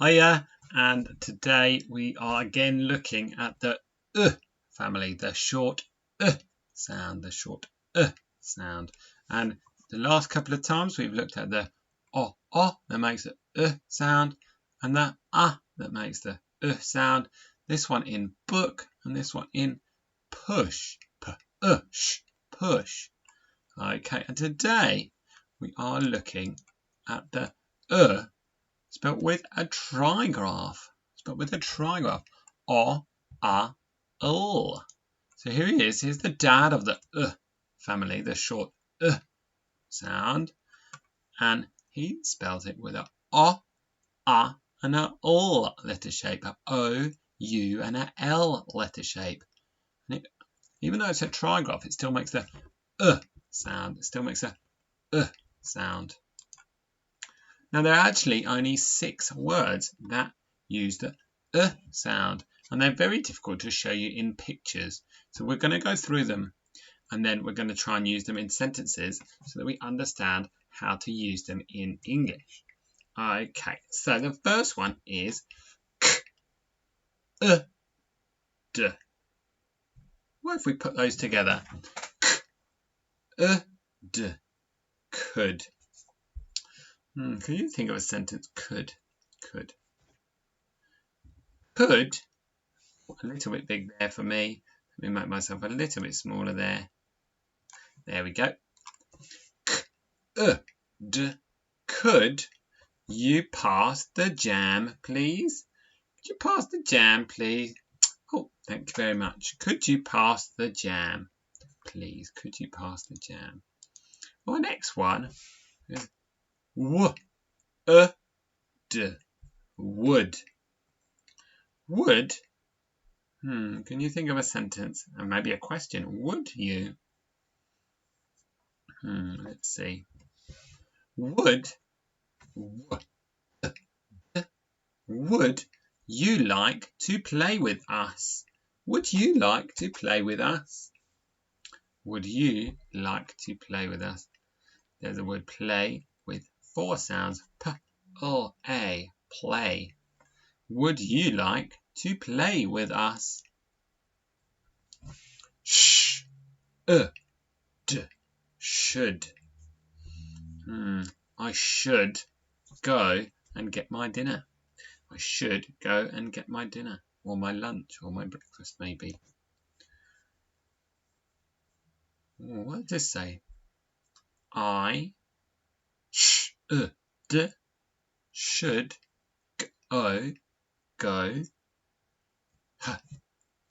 Hiya, and today we are again looking at the family, the short sound, sound. And the last couple of times we've looked at the o that makes the sound, and the that makes the sound. This one in book, and this one in push, push. Okay, and today we are looking at the spelt with a trigraph. O, a, l. So here he is. Here's the dad of the family, the short sound. And he spells it with a o, a, and a l letter shape. A o, u, and a l letter shape. And even though it's a trigraph, it still makes the sound. It still makes a sound. Now, there are actually only 6 words that use the sound, and they're very difficult to show you in pictures. So we're going to go through them, and then we're going to try and use them in sentences so that we understand how to use them in English. Okay, so the first one is k, d. What if we put those together? K, d, could. Can you think of a sentence? Could. Could. A little bit big there for me. Let me make myself a little bit smaller there. There we go. Could you pass the jam, please? Could you pass the jam, please? Oh, thank you very much. Could you pass the jam, please? Could you pass the jam? Well, next one is would. Would. Can you think of a sentence and maybe a question? Would you? Let's see. Would you like to play with us? Would you like to play with us? Would you like to play with us? There's the word play with 4 sounds. P, O, A, play. Would you like to play with us? Sh, d, should. I should go and get my dinner. I should go and get my dinner, or my lunch, or my breakfast, maybe. What does this say? I should go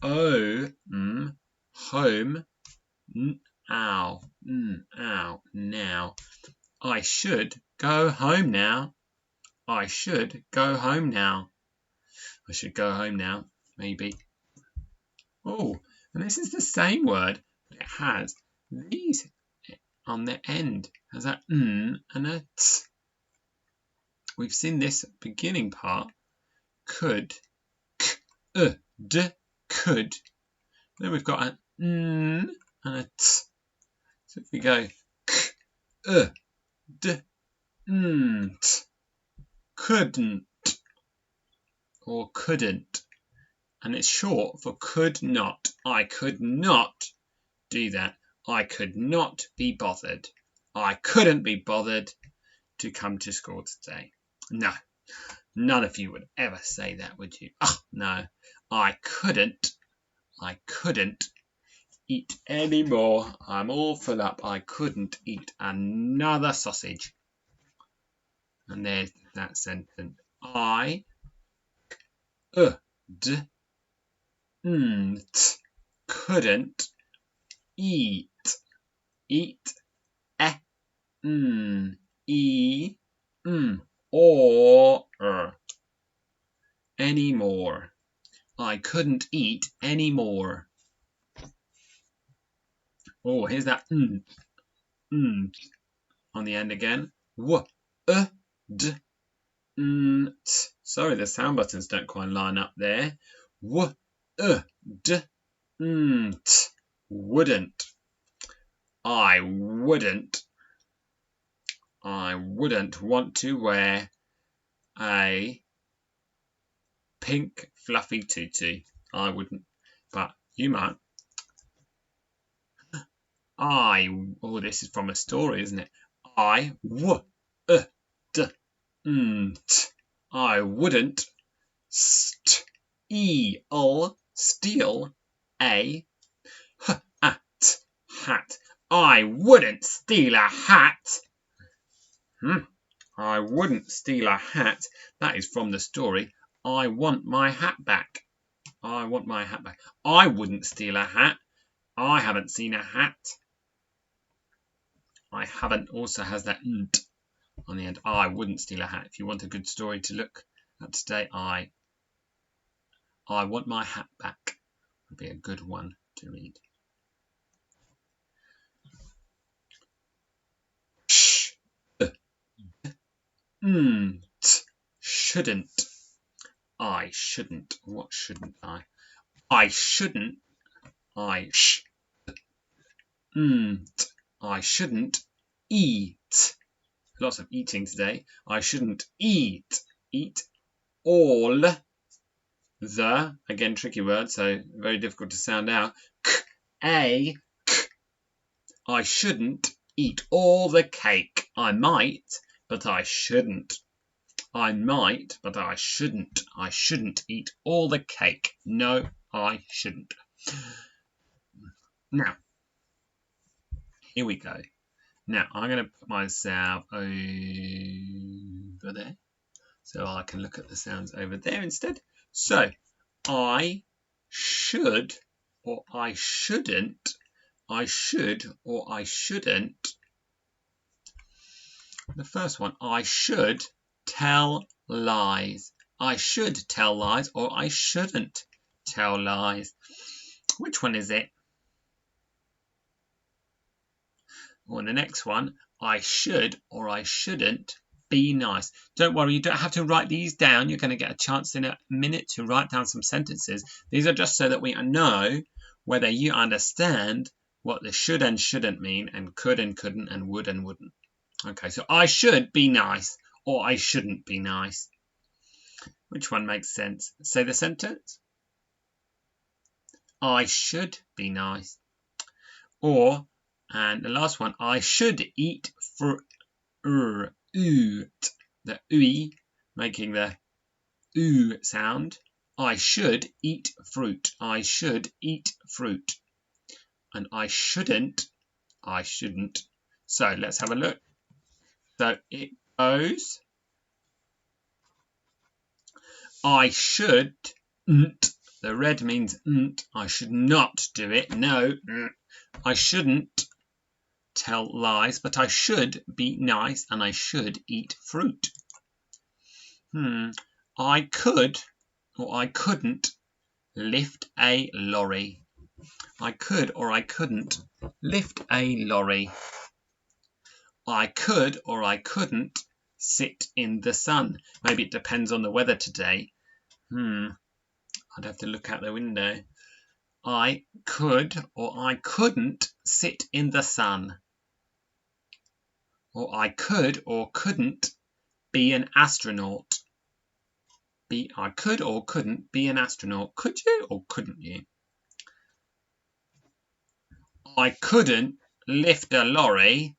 home now. I should go home now. I should go home now. I should go home now, maybe. Oh, and this is the same word, but it has these on the end. It has a and a t. We've seen this beginning part. Could. K, d, could. Then we've got an and a t. So if we go k, d, t, couldn't, or couldn't, and it's short for could not. I could not do that. I could not be bothered. I couldn't be bothered to come to school today. No, none of you would ever say that, would you? Oh, no, I couldn't eat any more. I'm all full up. I couldn't eat another sausage. And there's that sentence. I couldn't eat or anymore. I couldn't eat anymore. Oh, here's that on the end again. Sorry, the sound buttons don't quite line up there. Wouldn't. I wouldn't want to wear a pink fluffy tutu. I wouldn't, but you might. Oh, this is from a story, isn't it? I wouldn't steal a hat. I wouldn't steal a hat. I wouldn't steal a hat. That is from the story. I want my hat back. I want my hat back. I wouldn't steal a hat. I haven't seen a hat. I haven't also has that nt on the end. I wouldn't steal a hat. If you want a good story to look at today, I want my hat back would be a good one to read. Shouldn't. I shouldn't. What shouldn't I? I shouldn't. I shouldn't eat. Lots of eating today. I shouldn't eat all the, again tricky word, so very difficult to sound out. I shouldn't eat all the cake. I might, but I shouldn't. I might, but I shouldn't. I shouldn't eat all the cake. No, I shouldn't. Now, here we go. Now, I'm going to put myself over there so I can look at the sounds over there instead. So, I should or I shouldn't. I should or I shouldn't. The first one, I should tell lies. I should tell lies or I shouldn't tell lies. Which one is it? Or the next one, I should or I shouldn't be nice. Don't worry, you don't have to write these down. You're going to get a chance in a minute to write down some sentences. These are just so that we know whether you understand what the should and shouldn't mean, and could and couldn't, and would and wouldn't. Okay, so I should be nice or I shouldn't be nice. Which one makes sense? Say the sentence. I should be nice. Or, and the last one, I should eat fruit. The ooey, making the oo sound. I should eat fruit. I should eat fruit. And I shouldn't. So let's have a look. So it goes. I should. The red means I should not do it. No. I shouldn't tell lies, but I should be nice and I should eat fruit. I could or I couldn't lift a lorry. I could or I couldn't lift a lorry. I could or I couldn't sit in the sun. Maybe it depends on the weather today. I'd have to look out the window. I could or I couldn't sit in the sun. Or I could or couldn't be an astronaut. I could or couldn't be an astronaut. Could you or couldn't you? I couldn't lift a lorry.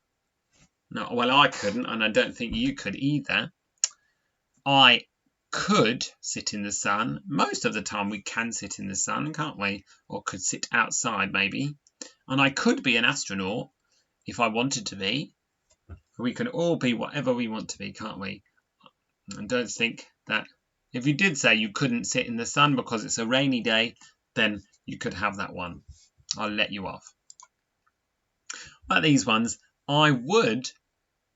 No, well, I couldn't, and I don't think you could either. I could sit in the sun. Most of the time we can sit in the sun, can't we? Or could sit outside maybe. And I could be an astronaut if I wanted to be. We can all be whatever we want to be, can't we? And don't think that if you did say you couldn't sit in the sun because it's a rainy day, then you could have that one. I'll let you off. But these ones, I would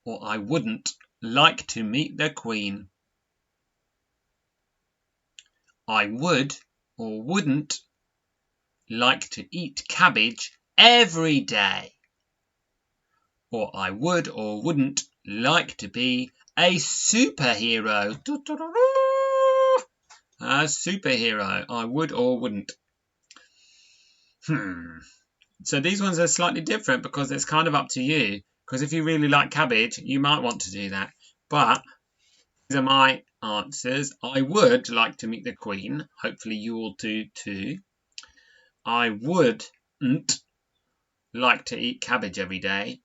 or I wouldn't like to meet the Queen. I would or wouldn't like to eat cabbage every day. Or I would or wouldn't like to be a superhero. A superhero. I would or wouldn't. So these ones are slightly different because it's kind of up to you. Because if you really like cabbage, you might want to do that. But These are my answers. I would like to meet the Queen. Hopefully you all do too. I wouldn't like to eat cabbage every day,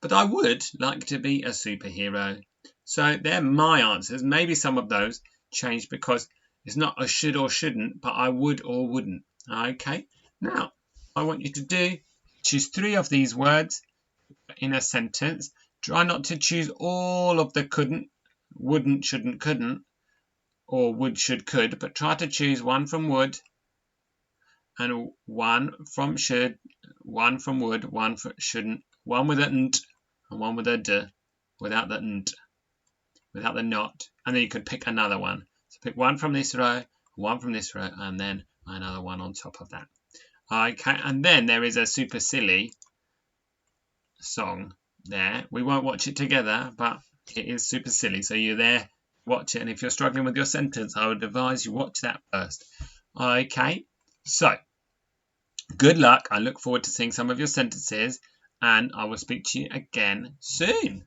but I would like to be a superhero. So they're my answers. Maybe some of those change because it's not a should or shouldn't, but I would or wouldn't. Okay. Now, I want you to choose 3 of these words in a sentence. Try not to choose all of the couldn't, wouldn't, shouldn't, couldn't, or would, should, could, but try to choose one from would and one from should, one from would, one from shouldn't, one with a nt and one with a d, without the nt, without the not, and then you could pick another one. So pick one from this row, one from this row, and then another one on top of that. Okay, and then there is a super silly song there. We won't watch it together, but it is super silly. So you're there, watch it, and if you're struggling with your sentence, I would advise you watch that first. Okay, so good luck. I look forward to seeing some of your sentences, and I will speak to you again soon.